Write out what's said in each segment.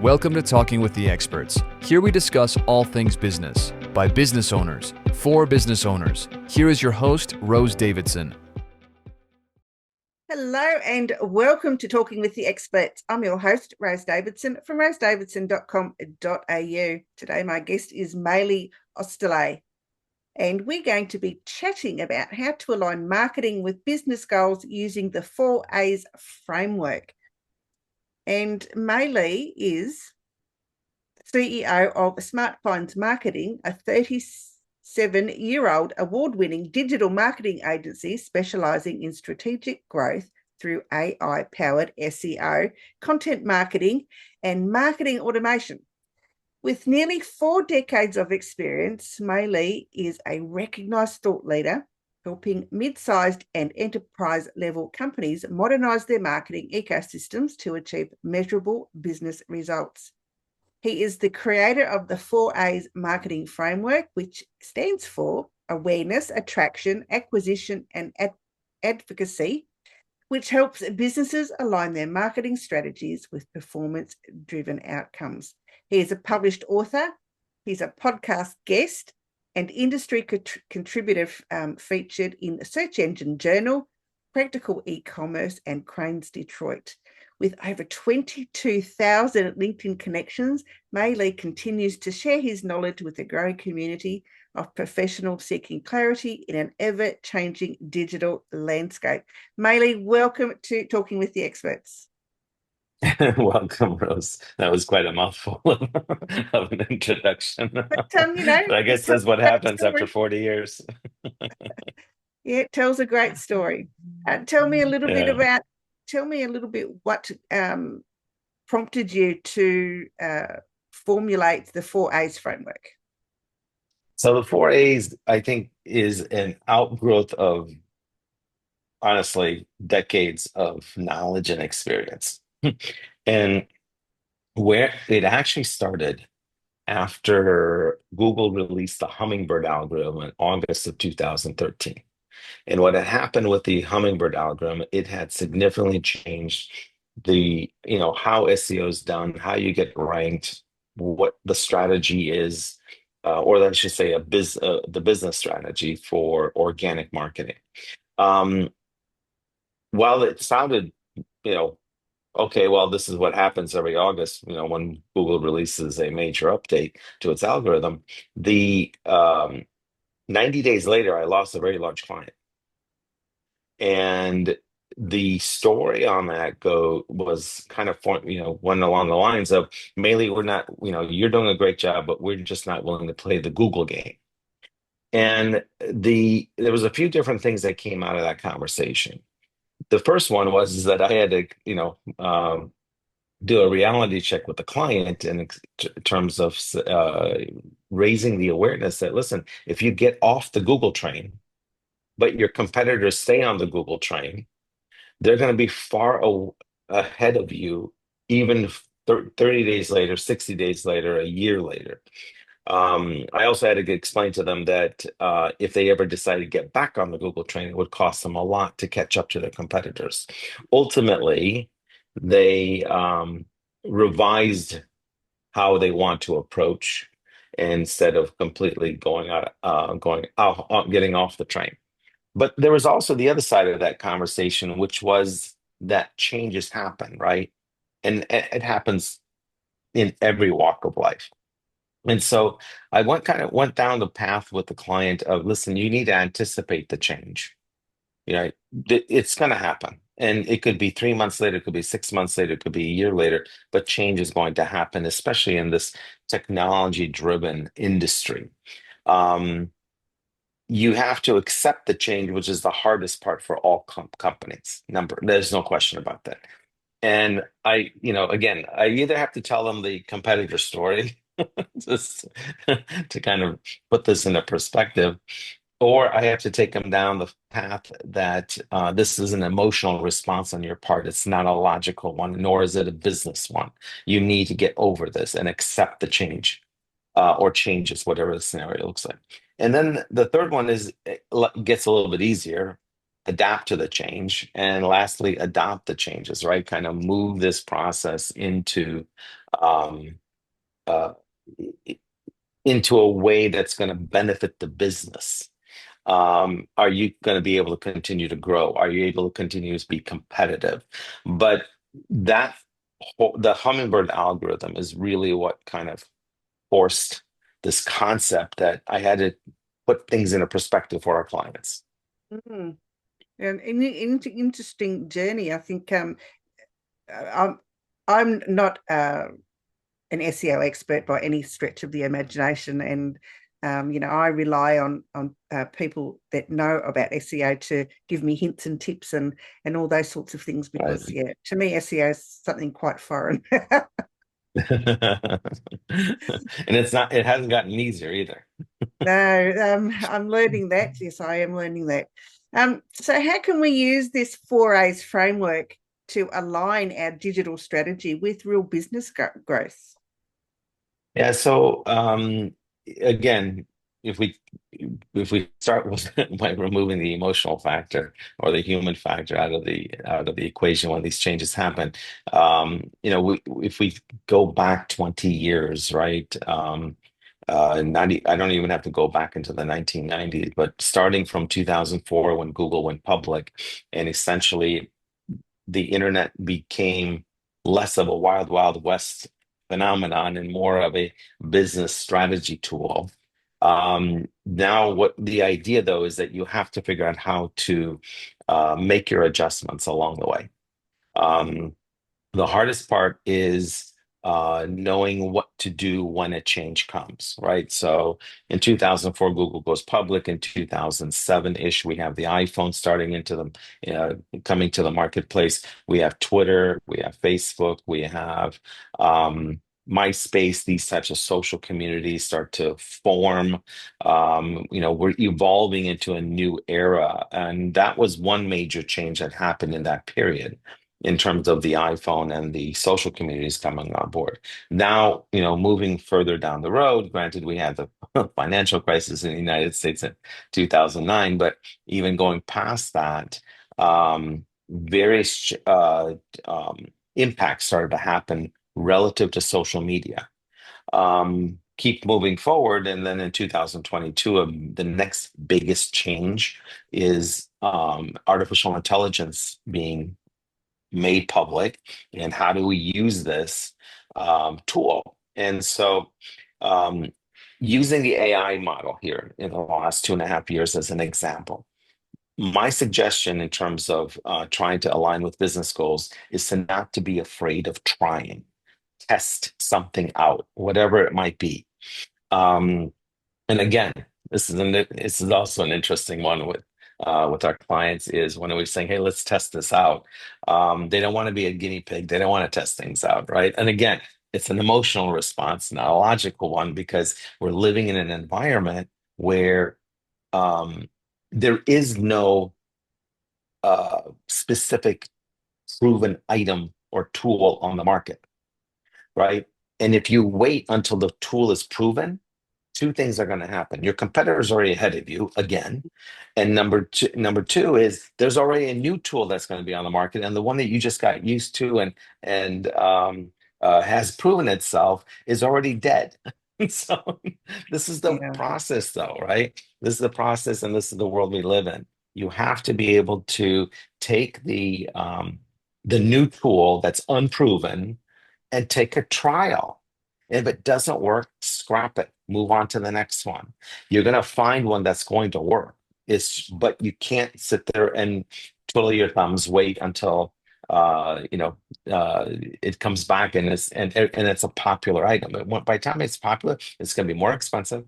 Welcome to Talking with the Experts. Here we discuss all things business, by business owners, for business owners. Here is your host, Rose Davidson. Hello and welcome to Talking with the Experts. I'm your host, Rose Davidson from rosedavidson.com.au. Today my guest is Melih Oztalay, and we're going to be chatting about how to align marketing with business goals using the 4A's framework. And Melih is CEO of SmartFinds Marketing, a 37-year-old award-winning digital marketing agency specializing in strategic growth through AI-powered SEO, content marketing, and marketing automation. With nearly 4 decades of experience, Melih is a recognized thought leader, helping mid-sized and enterprise-level companies modernize their marketing ecosystems to achieve measurable business results. He is the creator of the 4A's marketing framework, which stands for awareness, attraction, acquisition, and advocacy, which helps businesses align their marketing strategies with performance-driven outcomes. He is a published author, he's a podcast guest, and industry contributor featured in Search Engine Journal, Practical E-commerce, and Cranes Detroit. With over 22,000 LinkedIn connections, Melih continues to share his knowledge with a growing community of professionals seeking clarity in an ever-changing digital landscape. Melih, welcome to Talking with the Experts. Welcome, Rose. That was quite a mouthful of an introduction. But, But I guess that's what happens after 40 years. Yeah, it tells a great story. Tell me a little bit what prompted you to formulate the 4A's framework. So the 4A's, I think, is an outgrowth of, honestly, decades of knowledge and experience. And where it actually started after Google released the Hummingbird algorithm in August of 2013. And what had happened with the Hummingbird algorithm, it had significantly changed how SEO is done, how you get ranked, what the strategy is, or let's just say the business strategy for organic marketing. While it sounded, okay, well, this is what happens every August, when Google releases a major update to its algorithm. The 90 days later, I lost a very large client. And the story on that was kind of went along the lines of, Melih, we're not, you're doing a great job, but we're just not willing to play the Google game. And there was a few different things that came out of that conversation. The first one is that I had to, do a reality check with the client in terms of raising the awareness that, listen, if you get off the Google train, but your competitors stay on the Google train, they're going to be far ahead of you, even 30 days later, 60 days later, a year later. I also had to explain to them that if they ever decide to get back on the Google train, it would cost them a lot to catch up to their competitors. Ultimately, they revised how they want to approach instead of completely getting off the train. But there was also the other side of that conversation, which was that changes happen, right? And it happens in every walk of life. And so I went down the path with the client of, listen, you need to anticipate the change. It's going to happen. And it could be 3 months later, it could be 6 months later, it could be a year later, but change is going to happen, especially in this technology-driven industry. You have to accept the change, which is the hardest part for all companies. There's no question about that. And I either have to tell them the competitor story just to kind of put this into perspective, or I have to take them down the path that this is an emotional response on your part. It's not a logical one, nor is it a business one. You need to get over this and accept the change or changes, whatever the scenario looks like. And then the third one gets a little bit easier. adapt to the change, and lastly, adopt the changes, right? Kind of move this process um, uh, into a way that's going to benefit the business. Are you going to be able to continue to grow? Are you able to continue to be competitive? But that the hummingbird algorithm is really what kind of forced this concept that I had to put things into perspective for our clients. Mm. And an interesting journey. I think I'm I'm not an SEO expert by any stretch of the imagination, and I rely on people that know about SEO to give me hints and tips and all those sorts of things. Right. Because yeah, to me, SEO is something quite foreign. And it hasn't gotten easier either. No, I'm learning that. Yes, I am learning that. So how can we use this 4A's framework to align our digital strategy with real business growth? Yeah, so again, if we if we start with by removing the emotional factor or the human factor out of the equation when these changes happen, if we go back 20 years, right? 90, I don't even have to go back into the 1990s, but starting from 2004 when Google went public, and essentially the internet became less of a wild, wild west phenomenon and more of a business strategy tool. Now, what the idea though is that you have to figure out how to make your adjustments along the way. Um, the hardest part is knowing what to do when a change comes, right? So in 2004, Google goes public. In 2007-ish, we have the iPhone starting coming to the marketplace. We have Twitter, we have Facebook, we have MySpace. These types of social communities start to form. We're evolving into a new era, and that was one major change that happened in that period in terms of the iPhone and the social communities coming on board. Now, moving further down the road, granted, we had the financial crisis in the United States in 2009, but even going past that, various impacts started to happen relative to social media. Keep moving forward, and then in 2022, the next biggest change is artificial intelligence being made public, and how do we use this tool? And so, um, using the AI model here in the last 2.5 years as an example, my suggestion in terms of trying to align with business goals is to not to be afraid of trying, test something out, whatever it might be. Um, and again, this is also an interesting one with our clients is when we're saying, "Hey, let's test this out." They don't want to be a guinea pig. They don't want to test things out, right? And again, it's an emotional response, not a logical one, because we're living in an environment where um, there is no specific proven item or tool on the market, right? And if you wait until the tool is proven, two things are going to happen. Your competitor's already ahead of you again. And number two is there's already a new tool that's going to be on the market. And the one that you just got used to and has proven itself is already dead. So this is the Yeah. process though, right? This is the process and this is the world we live in. You have to be able to take the new tool that's unproven and take a trial. If it doesn't work, scrap it, move on to the next one. You're going to find one that's going to work. But you can't sit there and twiddle your thumbs, wait until uh, you know it comes back and it's a popular item. By the time it's popular, it's going to be more expensive.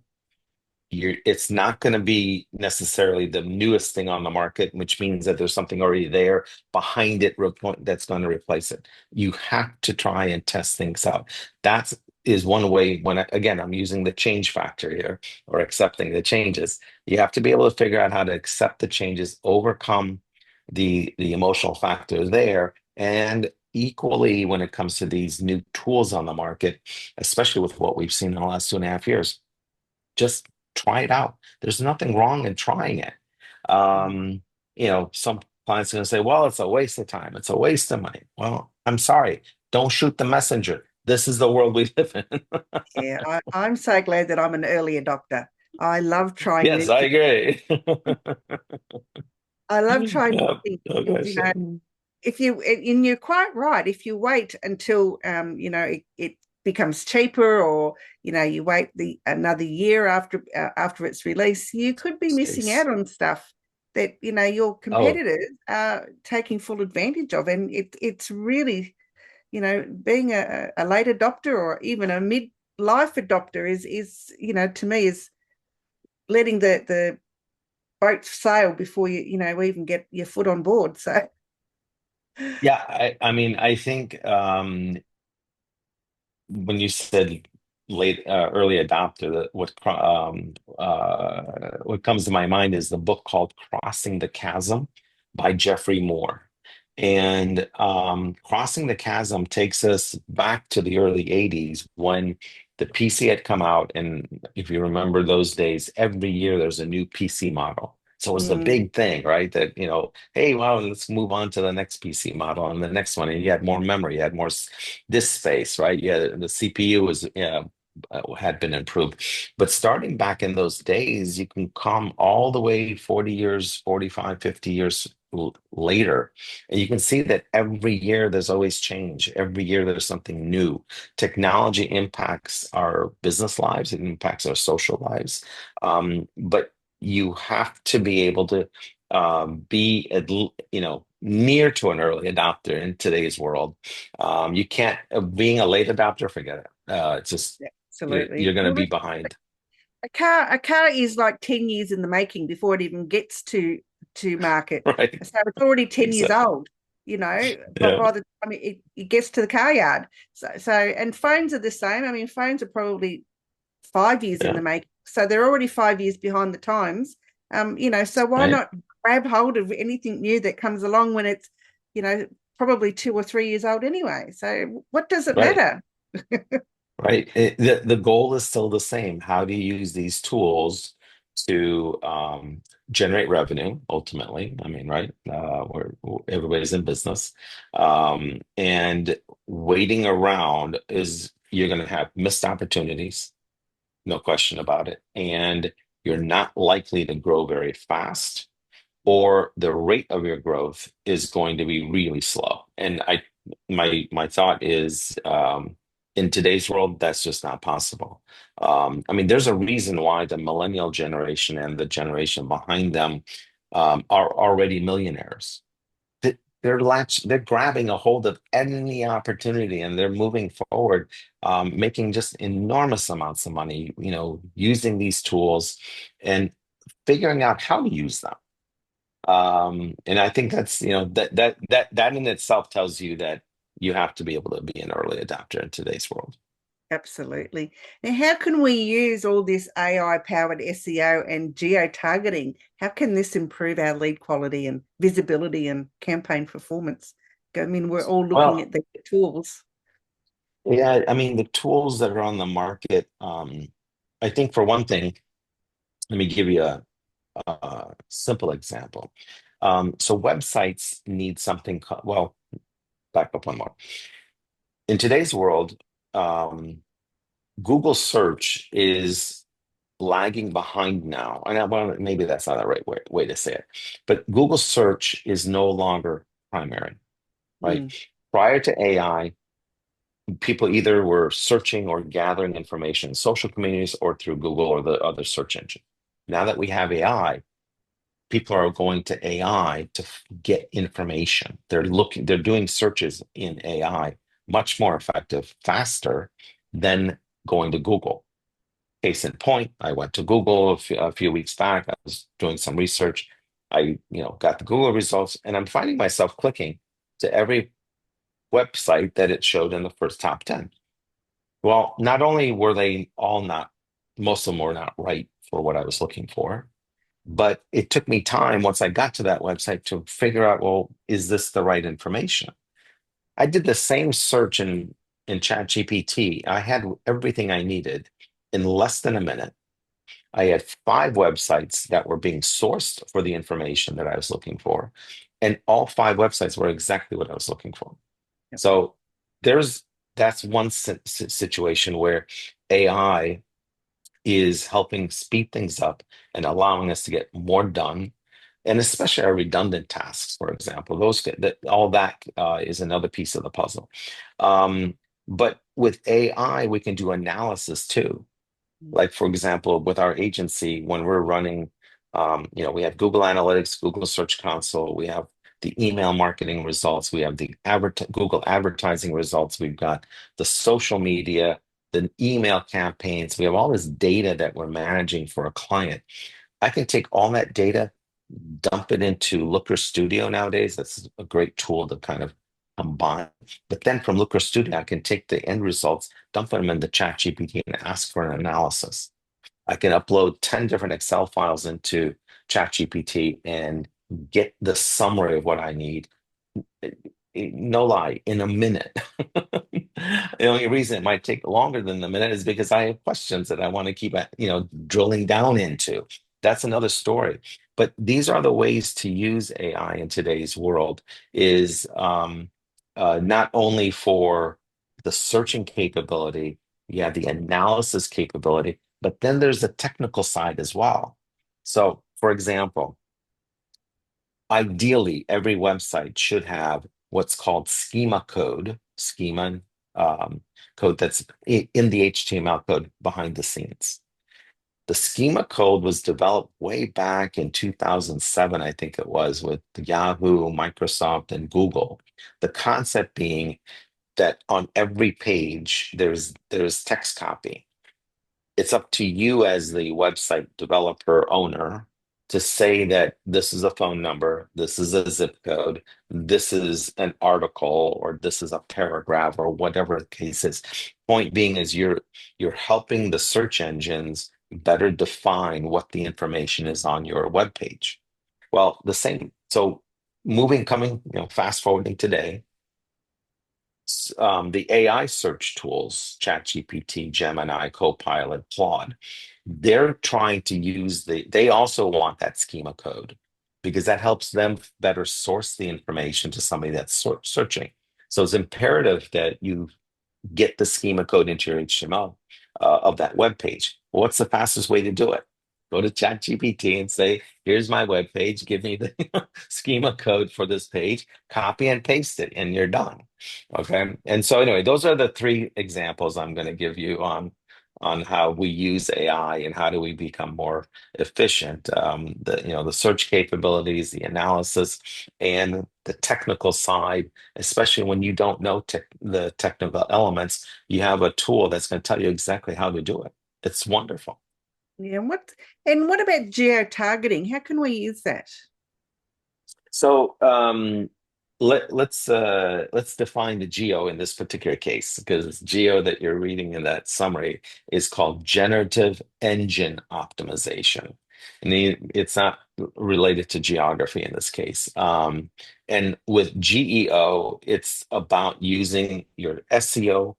It's not going to be necessarily the newest thing on the market, which means that there's something already there behind it that's going to replace it. You have to try and test things out. That is one way again, I'm using the change factor here or accepting the changes. You have to be able to figure out how to accept the changes, overcome the emotional factor there, and equally when it comes to these new tools on the market, especially with what we've seen in the last 2.5 years, just try it out. There's nothing wrong in trying it. Mm. Um, some clients are going to say, well, it's a waste of time. It's a waste of money. Well, I'm sorry. Don't shoot the messenger. This is the world we live in. Yeah, I'm so glad that I'm an early adopter. I love trying new Yes, I things. agree. I love trying new Yeah, things. no And, question. if you and you're quite right. If you wait until it becomes cheaper, or you wait the another year after its release, you could be missing out It's, on stuff that your oh, competitors are taking full advantage of. And it's really, being a late adopter or even a mid-life adopter is to me is letting the boat sail before you even get your foot on board. So yeah. I mean, I think when you said early adopter, what comes to my mind is the book called Crossing the Chasm by Jeffrey Moore. And Crossing the Chasm takes us back to the early 80s when the PC had come out. And if you remember those days, every year there's a new PC model. So it was a mm, big thing, right? That, hey, well, let's move on to the next PC model and the next one. And you had more memory, you had more disk space, right? Yeah, the CPU was had been improved. But starting back in those days, you can come all the way 40 years, 45, 50 years later, and you can see that every year there's always change. Every year there's something new. Technology impacts our business lives, it impacts our social lives. But you have to be able to be near to an early adopter in today's world. You can't being a late adopter, forget it. It's just yeah, you're absolutely. going to Well, be behind. a car is like 10 years in the making before it even gets to market. Right, So it's already 10 years exactly. old, but Yeah, by the time it gets to the car yard. So and phones are the same. I mean, phones are probably 5 years in yeah, the making. So they're already 5 years behind the times. So why right, not grab hold of anything new that comes along when it's, you know, probably 2 or 3 years old anyway. So what does it right, matter? right. The goal is still the same. How do you use these tools to generate revenue ultimately? I mean, right? Everybody's in business, and waiting around is you're going to have missed opportunities, no question about it, and you're not likely to grow very fast, or the rate of your growth is going to be really slow. And my thought is, in today's world, that's just not possible. I mean, there's a reason why the millennial generation and the generation behind them are already millionaires. They're grabbing a hold of any opportunity and they're moving forward, making just enormous amounts of money, using these tools and figuring out how to use them. And I think that's, that in itself tells you that you have to be able to be an early adopter in today's world. Absolutely. Now, how can we use all this AI-powered SEO and geo-targeting? How can this improve our lead quality and visibility and campaign performance? I mean, we're all looking Well, at the tools. yeah, I mean, the tools that are on the market, I think for one thing, let me give you a simple example. So websites need something, well, back up one more. In today's world, Google search is lagging behind now. And well, maybe that's not the right way to say it, but Google search is no longer primary, right? Mm, Prior to AI, people either were searching or gathering information in social communities or through Google or the other search engine. Now that we have AI, people are going to AI to get information. They're doing searches in AI much more effective, faster than going to Google. Case in point, I went to Google a few weeks back. I was doing some research. I, got the Google results, and I'm finding myself clicking to every website that it showed in the first top 10. Well, not only were they all not, most of them were not right for what I was looking for, but it took me time once I got to that website to figure out, well, is this the right information? I did the same search in ChatGPT. I had everything I needed in less than a minute. I had 5 websites that were being sourced for the information that I was looking for. And all 5 websites were exactly what I was looking for. Yep. So there's that's one situation where AI is helping speed things up and allowing us to get more done, and especially our redundant tasks, for example. All that is another piece of the puzzle. But with AI, we can do analysis too. Like, for example, with our agency, when we're running, we have Google Analytics, Google Search Console, we have the email marketing results, we have the Google advertising results, we've got the social media, the email campaigns, we have all this data that we're managing for a client. I can take all that data, dump it into Looker Studio nowadays. That's a great tool to kind of combine. But then from Looker Studio, I can take the end results, dump them into ChatGPT, and ask for an analysis. I can upload 10 different Excel files into ChatGPT and get the summary of what I need. No lie, in a minute. The only reason it might take longer than a minute is because I have questions that I want to keep, drilling down into. That's another story. But these are the ways to use AI in today's world, is not only for the searching capability, you have the analysis capability, but then there's the technical side as well. So, for example, ideally, every website should have what's called schema code that's in the HTML code behind the scenes. The schema code was developed way back in 2007, I think it was, with Yahoo, Microsoft, and Google. The concept being that on every page there's text copy. It's up to you as the website developer owner to say that this is a phone number, this is a zip code, this is an article, or this is a paragraph, or whatever the case is. Point being is you're helping the search engines better define what the information is on your web page. Well, the same. So fast forwarding today, the AI search tools, ChatGPT, Gemini, Copilot, Claude, they're trying to they also want that schema code because that helps them better source the information to somebody that's searching. So it's imperative that you get the schema code into your HTML of that web page. Well, what's the fastest way to do it? Go to ChatGPT and say, here's my web page, give me the schema code for this page, copy and paste it, and you're done. Okay. And so anyway, those are the 3 examples I'm going to give you on how we use AI and how do we become more efficient. The search capabilities, the analysis, and the technical side, especially when you don't know the technical elements, you have a tool that's going to tell you exactly how to do it. It's wonderful. Yeah. What about geo-targeting? How can we use that? So let's define the geo in this particular case, because geo that you're reading in that summary is called generative engine optimization, and it's not related to geography in this case. And with GEO, it's about using your SEO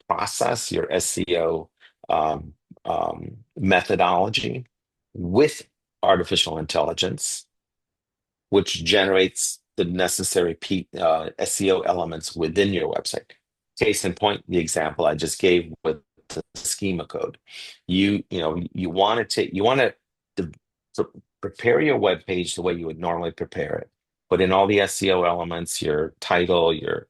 process, your SEO methodology with artificial intelligence, which generates the necessary SEO elements within your website. Case in point, the example I just gave with the schema code. You want to prepare your web page the way you would normally prepare it. Put in all the SEO elements, your title, your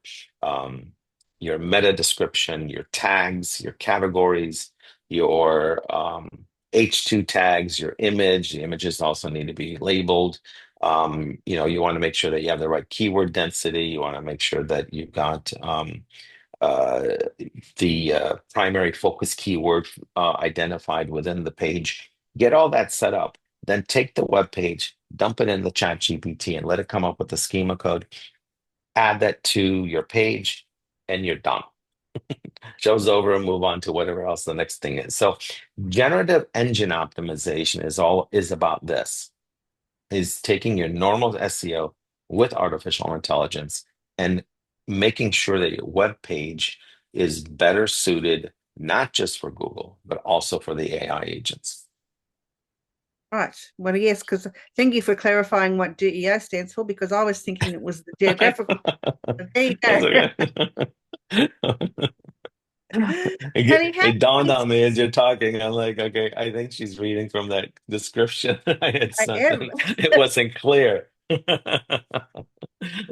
meta description, your tags, your categories, your H2 tags, your image. The images also need to be labeled. You want to make sure that you have the right keyword density. You want to make sure that you've got uh, the primary focus keyword identified within the page. Get all that set up. Then take the web page, dump it in the ChatGPT, and let it come up with the schema code. Add that to your page, and you're done. Show's over and move on to whatever else the next thing is. So, generative engine optimization is about this. Is taking your normal SEO with artificial intelligence and making sure that your web page is better suited not just for Google, but also for the AI agents. Right. Well, yes, because thank you for clarifying what GEO stands for, because I was thinking it was the geographical. There you That's go. okay. Melly, how It dawned can on me as you're talking. I'm like, okay, I think she's reading from that description I had I sent, am. and it wasn't clear.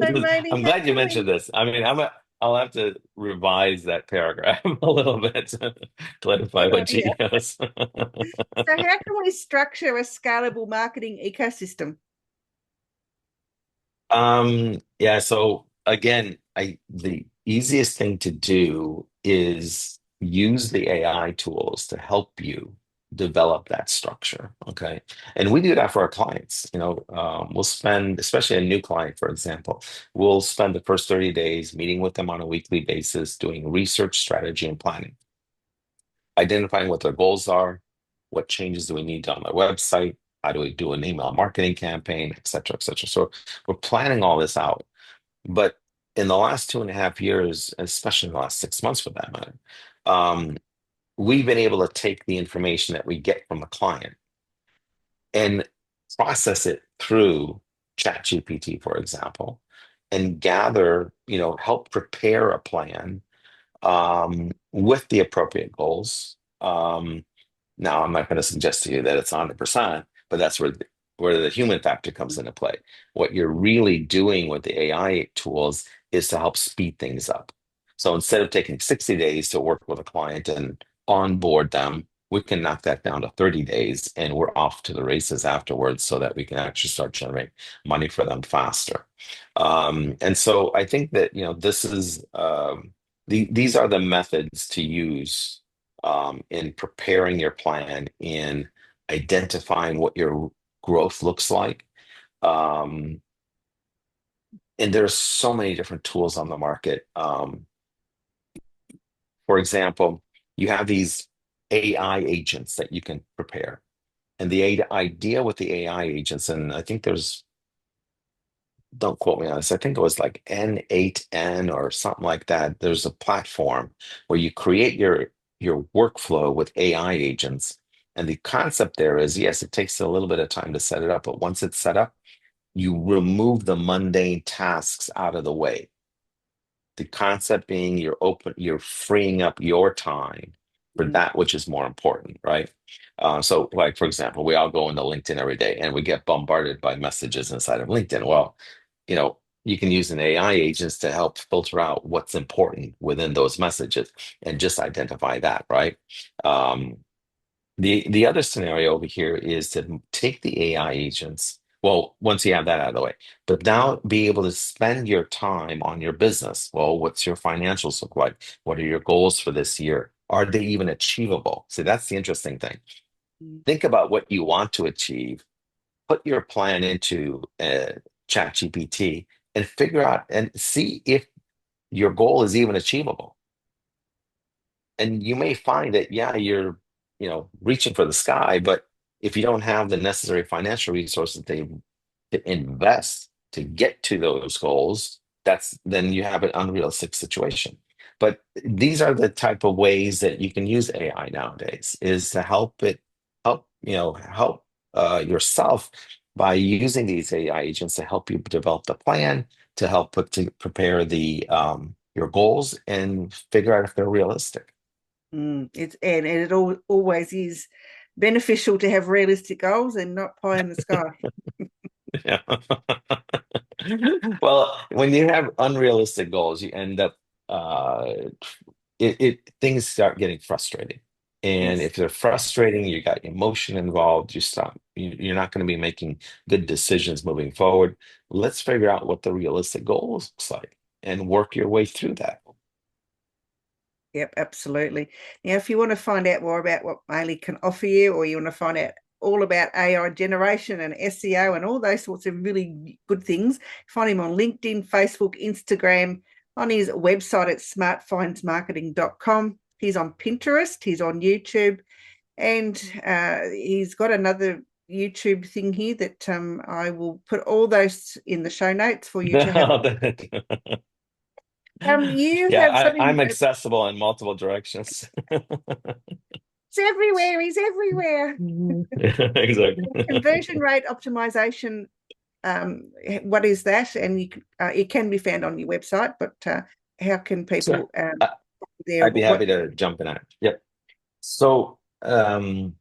So, Melly, I'm how glad you can we? mentioned this. I mean, I'll have to revise that paragraph a little bit to clarify Good what idea. G is. So, how can we structure a scalable marketing ecosystem? Yeah, so again, the easiest thing to do is use the AI tools to help you develop that structure. Okay. And we do that for our clients. We'll spend, especially a new client, for example, we'll spend the first 30 days meeting with them on a weekly basis, doing research, strategy, and planning, identifying what their goals are, what changes do we need on their website, how do we do an email marketing campaign, et cetera, et cetera. So we're planning all this out. But in the last 2.5 years, especially in the last 6 months for that matter, um, we've been able to take the information that we get from the client and process it through ChatGPT, for example, and gather, help prepare a plan with the appropriate goals. Now, I'm not going to suggest to you that it's 100%, but that's where the human factor comes into play. What you're really doing with the AI tools is to help speed things up. So instead of taking 60 days to work with a client and onboard them, we can knock that down to 30 days and we're off to the races afterwards so that we can actually start generating money for them faster. And so I think that, this is these are the methods to use in preparing your plan, in identifying what your growth looks like. Um, and there's so many different tools on the market. For example, you have these AI agents that you can prepare. And the idea with the AI agents, and I think don't quote me on this, I think it was like N8N or something like that. There's a platform where you create your workflow with AI agents. And the concept there is, yes, it takes a little bit of time to set it up, but once it's set up, you remove the mundane tasks out of the way. The concept being you're freeing up your time for Mm, that which is more important, right? So, like for example, we all go into LinkedIn every day and we get bombarded by messages inside of LinkedIn. Well, you can use an AI agents to help filter out what's important within those messages and just identify that, right? Um, the other scenario over here is to take the AI agents. Well, once you have that out of the way, but now be able to spend your time on your business. Well, what's your financials look like? What are your goals for this year? Are they even achievable? See, that's the interesting thing. mm, Think about what you want to achieve, put your plan into ChatGPT, and figure out and see if your goal is even achievable. And you may find that, yeah, you're, reaching for the sky, but if you don't have the necessary financial resources to invest to get to those goals, then you have an unrealistic situation. But these are the type of ways that you can use AI nowadays, is to help yourself by using these AI agents to help you develop the plan, to help prepare the your goals and figure out if they're realistic. and it always is beneficial to have realistic goals and not pie in the sky. Yeah. Well, when you have unrealistic goals, you end up uh things start getting frustrating. And Yes. if they're frustrating, you got emotion involved, you're not going to be making good decisions moving forward. Let's figure out what the realistic goal looks like and work your way through that. Yep, absolutely. Now, if you want to find out more about what Melih can offer you, or you want to find out all about AI generation and SEO and all those sorts of really good things, find him on LinkedIn, Facebook, Instagram, on his website at smartfindsmarketing.com. He's on Pinterest, he's on YouTube, and he's got another YouTube thing here that I will put all those in the show notes for you to have. You Yeah, have something. I'm accessible in multiple directions. It's everywhere. He's everywhere. Exactly. Conversion rate optimization. What is that? And it can be found on your website, but how can people there? I'd be happy to jump in on it. Yep. So the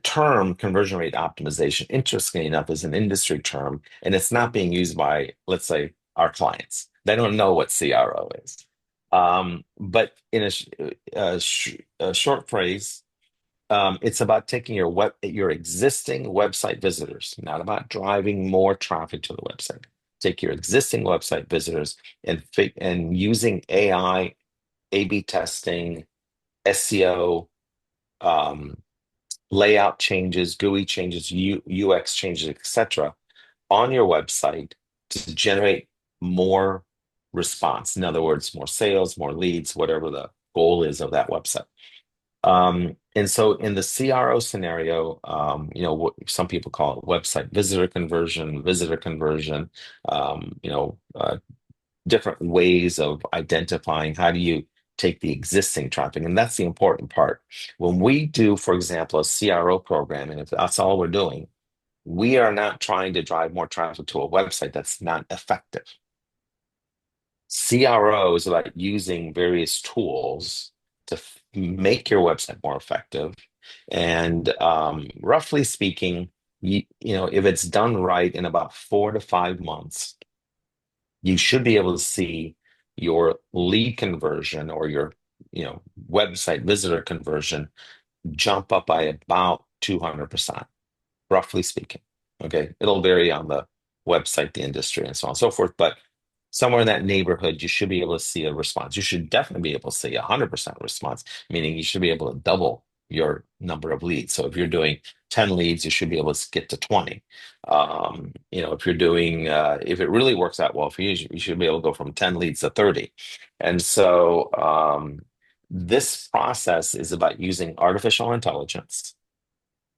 term conversion rate optimization, interestingly enough, is an industry term, and it's not being used by, let's say, our clients. They don't know what CRO is. But in a short phrase, it's about taking your existing website visitors, not about driving more traffic to the website. Take your existing website visitors and using AI, A/B testing, SEO, layout changes, GUI changes, UX changes, etc., on your website to generate more response. In other words, more sales, more leads, whatever the goal is of that website. And so in the CRO scenario, what some people call it website visitor conversion, different ways of identifying how do you take the existing traffic. And that's the important part. When we do, for example, a CRO program, and if that's all we're doing, we are not trying to drive more traffic to a website that's not effective. CRO is about using various tools to make your website more effective. And roughly speaking, if it's done right in about 4 to 5 months, you should be able to see your lead conversion or your website visitor conversion jump up by about 200%, roughly speaking. Okay, it'll vary on the website, the industry, and so on and so forth, but somewhere in that neighborhood, you should be able to see a response. You should definitely be able to see 100% response, meaning you should be able to double your number of leads. So if you're doing 10 leads, you should be able to get to 20. If you're doing, if it really works out well for you, you should be able to go from 10 leads to 30. And so this process is about using artificial intelligence.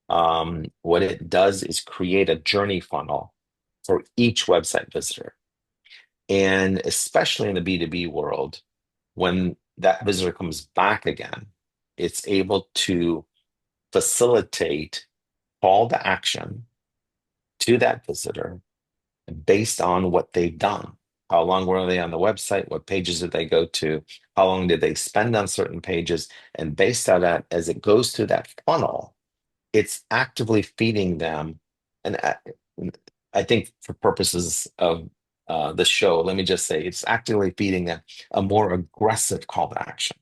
What it does is create a journey funnel for each website visitor. And especially in the B2B world, when that visitor comes back again, it's able to facilitate call to action to that visitor based on what they've done. How long were they on the website? What pages did they go to? How long did they spend on certain pages? And based on that, as it goes through that funnel, it's actively feeding them. And I think for purposes of the show, let me just say it's actively feeding them a more aggressive call to action.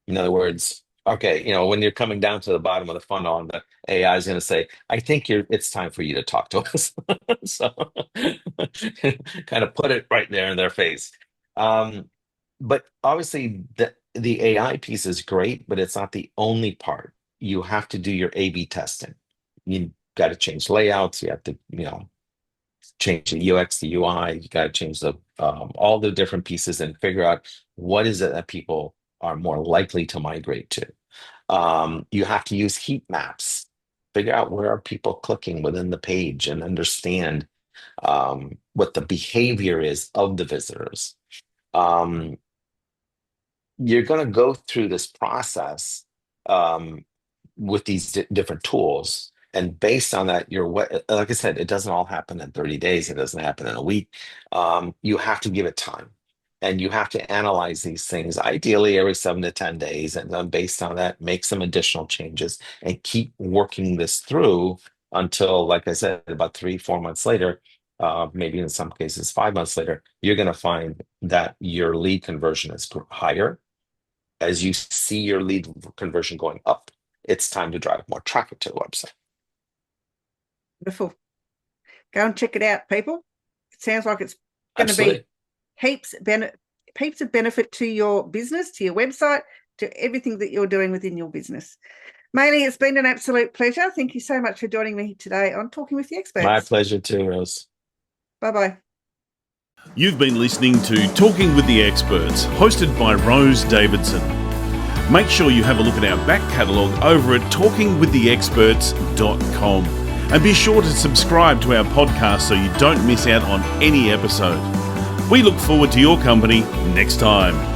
In other words, okay, when you're coming down to the bottom of the funnel, and the AI is going to say, "I think it's time for you to talk to us." So, kind of put it right there in their face. But obviously, the AI piece is great, but it's not the only part. You have to do your A/B testing. You got to change layouts. You have to, change the UX, the UI. You got to change all the different pieces and figure out what is it that people are more likely to migrate to. You have to use heat maps, figure out where are people clicking within the page and understand what the behavior is of the visitors. You're going to go through this process with these different tools. And based on that, like I said, it doesn't all happen in 30 days. It doesn't happen in a week. You have to give it time. And you have to analyze these things, ideally every 7 to 10 days. And then based on that, make some additional changes and keep working this through until, like I said, about 3-4 months later, maybe in some cases 5 months later, you're going to find that your lead conversion is higher. As you see your lead conversion going up, it's time to drive more traffic to the website. Wonderful. Go and check it out, people. It sounds like it's going to be heaps of benefit to your business, to your website, to everything that you're doing within your business. Melih, it's been an absolute pleasure. Thank you so much for joining me today on Talking with the Experts. My pleasure too, Rose. Bye-bye. You've been listening to Talking with the Experts, hosted by Rose Davidson. Make sure you have a look at our back catalogue over at talkingwiththeexperts.com. And be sure to subscribe to our podcast so you don't miss out on any episode. We look forward to your company next time.